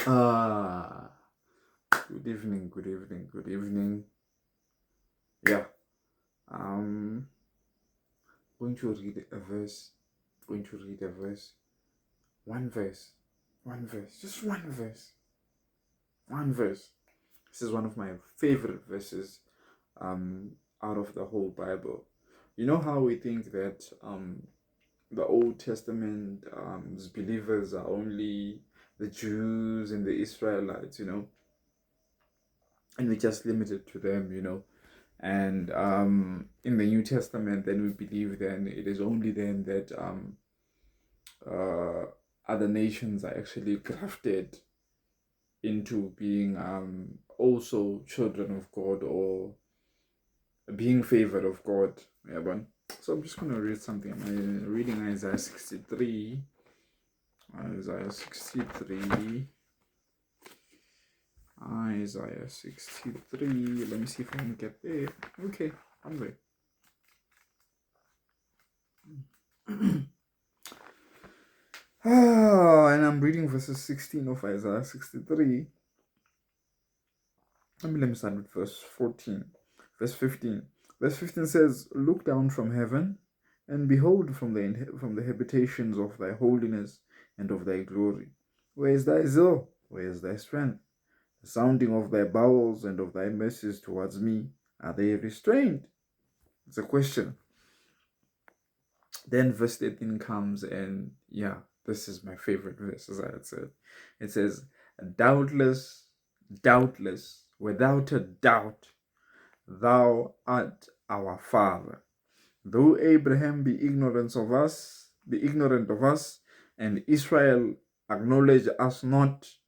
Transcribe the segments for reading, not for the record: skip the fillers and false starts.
Ah, good evening, good evening, good evening. Yeah, um, going to read a verse. Going to read a verse. One verse. One verse. Just one verse. One verse. This is one of my favorite verses out of the whole Bible. You know how we think that the Old Testament believers are only the Jews and the Israelites, and we just limit it to them, And in the New Testament, then we believe then it is only then that uh, other nations are actually grafted into being also children of God or being favored of God. Yeah, but so I'm just gonna read something. I'm reading Isaiah 63. Isaiah 63. Isaiah 63. Let me see if I can get there. Okay, I'm there. And I'm reading verses 16 of Isaiah 63. Let me start with verse 14. Verse 15. Verse 15 says, "Look down from heaven, and behold from the habitations of thy holiness and of thy glory. Where is thy zeal? Where is thy strength? The sounding of thy bowels and of thy mercies towards me, are they restrained?" It's a question. Then verse 18 comes, and yeah, this is my favorite verse, as I had said. It says, "Doubtless, doubtless, without a doubt, thou art our Father. Though Abraham be ignorant of us, and Israel acknowledge us not,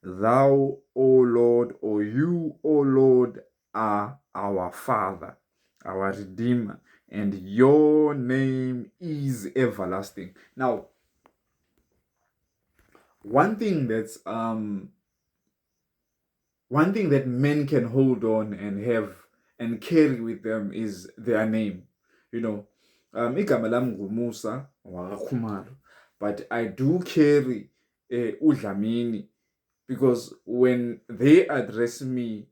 thou, O Lord, or you, O Lord, are our Father, our Redeemer, and your name is everlasting." Now, one thing that men can hold on and have and carry with them is their name. Igama lam nguMusa Wakakhumalo, but I do carry uDlamini, because when they address me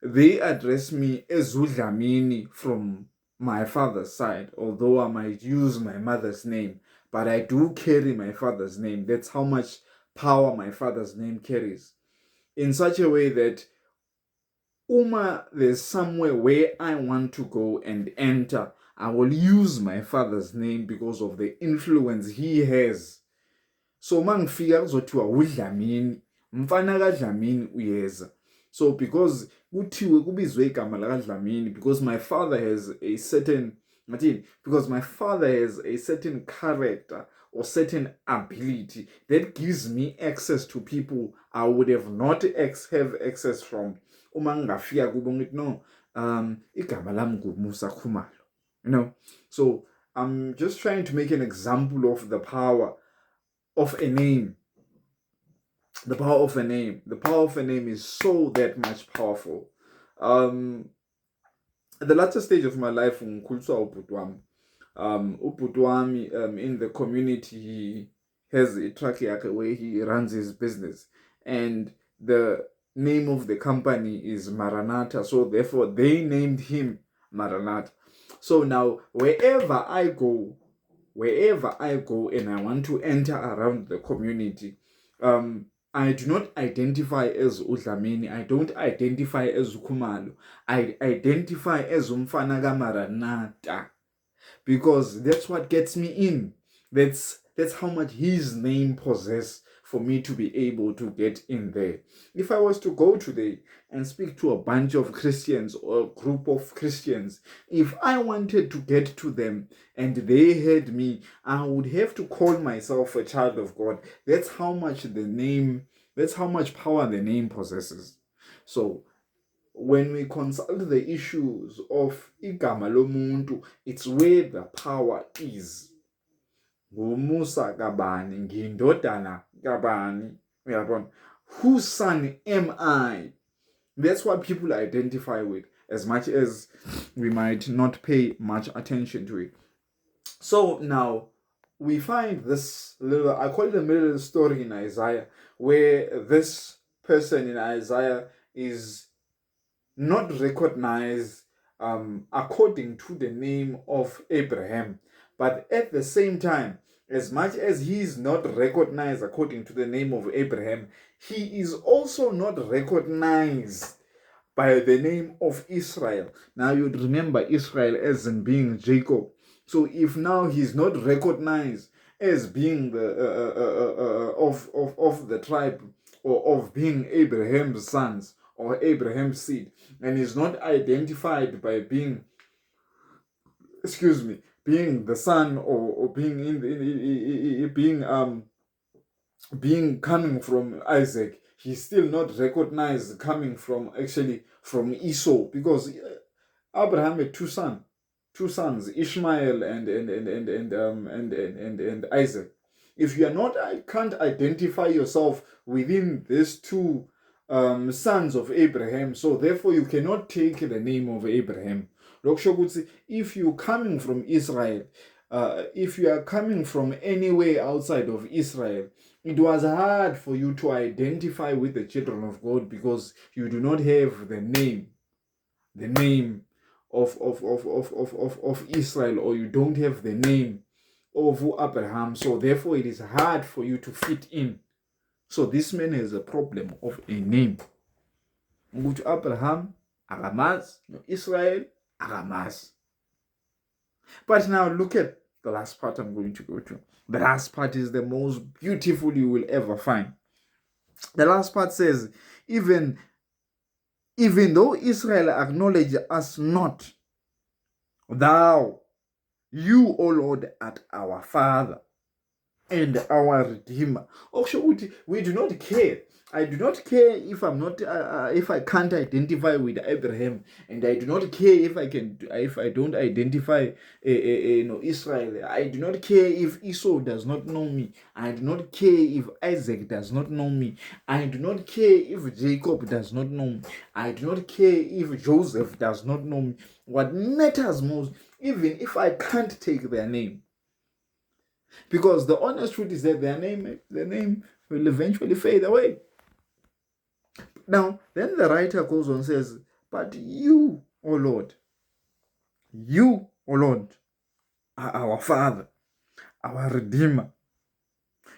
as uDlamini from my father's side, although I might use my mother's name, but I do carry my father's name. That's how much power my father's name carries, in such a way that there's somewhere where I want to go and enter, I will use my father's name because of the influence he has. So mangifika kuzothiwa uDlamini, mfana kaDlamini uyeza. So because kuthiwe kubizwe igama lakaDlamini, because my father has a certain character or certain ability that gives me access to people I would have not have access from. Uma ngingafika kubo ngithi no, igama lami nguMusa Khumalo. So I'm just trying to make an example of the power of a name. The power of a name. The power of a name is so that much powerful. At the latter stage of my life, ngikhuliswa ubhuti wami, in the community, he has a truck where he runs his business, and the name of the company is Maranatha, so therefore they named him Maranatha. So now wherever I go and I want to enter around the community, I do not identify as uDlamini. I don't identify as Khumalo. I identify as umfana kaMaranatha, because that's what gets me in. That's how much his name possesses for me to be able to get in there. If I was to go today and speak to a bunch of Christians or a group of Christians, if I wanted to get to them and they heard me, I would have to call myself a child of God. That's how much power the name possesses. So when we consult the issues of igama lomuntu, it's where the power is. Ngumusa kabani, ngindodana kabani, uyabona? Whose son am I? That's what people identify with, as much as we might not pay much attention to it. So now, we find this little, I call it a little story in Isaiah, where this person in Isaiah is not recognized according to the name of Abraham. But at the same time, as much as he is not recognized according to the name of Abraham, he is also not recognized by the name of Israel. Now you'd remember Israel as in being Jacob. So if now he's not recognized as being the of the tribe, or of being Abraham's sons or Abraham's seed, and is not identified by being, being the son, or being being coming from Isaac, he's still not recognized coming from, actually, from Esau, because Abraham had two sons, Ishmael and Isaac. If you are not, I can't identify yourself within these two sons of Abraham, so therefore you cannot take the name of Abraham. If you're coming from Israel, if you are coming from anywhere outside of Israel, it was hard for you to identify with the children of God, because you do not have the name of Israel, or you don't have the name of Abraham. So therefore it is hard for you to fit in. So this man has a problem of a name. Ukuthi Abraham akamazi, no Israel akamazi. But now look at the last part I'm going to go to. The last part is the most beautiful you will ever find. The last part says, even though Israel acknowledge us not, thou, you, O Lord, art our Father and our Redeemer. We do not care. I do not care if I'm not, if I can't identify with Abraham, and I do not care if I don't identify, Israel. I do not care if Esau does not know me. I do not care if Isaac does not know me. I do not care if Jacob does not know me. I do not care if Joseph does not know me. What matters most, even if I can't take their name, because the honest truth is that their name will eventually fade away. Now, then the writer goes on and says, but you, O Lord, are our Father, our Redeemer.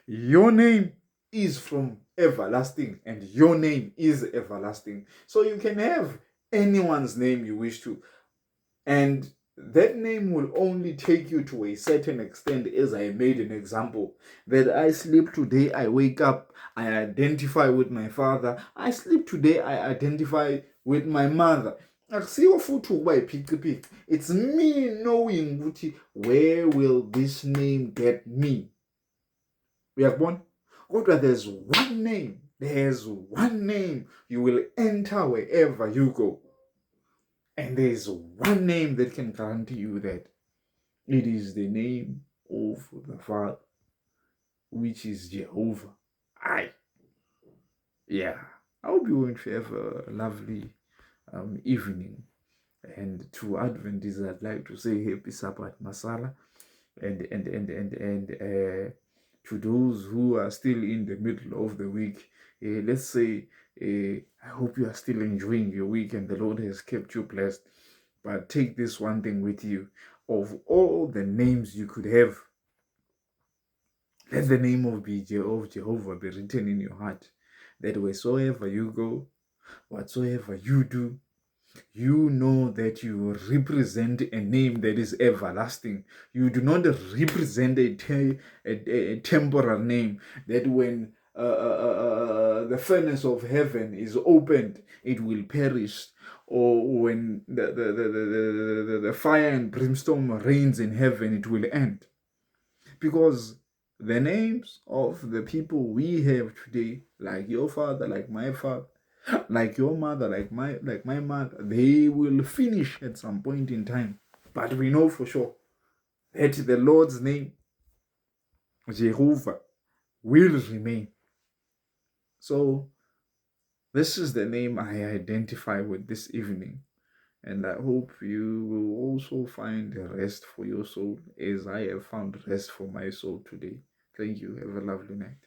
Your name is from everlasting, and your name is everlasting. So you can have anyone's name you wish to, and that name will only take you to a certain extent, as I made an example. That I sleep today, I wake up, I identify with my father. I sleep today, I identify with my mother. It's me knowing where will this name get me. We have one. There's one name. There's one name you will enter wherever you go. And there is one name that can guarantee you that. It is the name of the Father, which is Jehovah. Yeah. I hope you're going to have a lovely evening. And to Adventists, I'd like to say Happy Sabbath Masala. And to those who are still in the middle of the week, let's say, I hope you are still enjoying your week and the Lord has kept you blessed. But take this one thing with you. Of all the names you could have, let the name of Jehovah be written in your heart, that wheresoever you go, whatsoever you do, you know that you represent a name that is everlasting. You do not represent a temporal name that when the furnace of heaven is opened, it will perish, or when the fire and brimstone reigns in heaven, it will end. Because the names of the people we have today, like your father, like my father, like your mother, like my mother, they will finish at some point in time. But we know for sure that the Lord's name, Jehovah, will remain. So this is the name I identify with this evening. And I hope you will also find rest for your soul as I have found rest for my soul today. Thank you. Have a lovely night.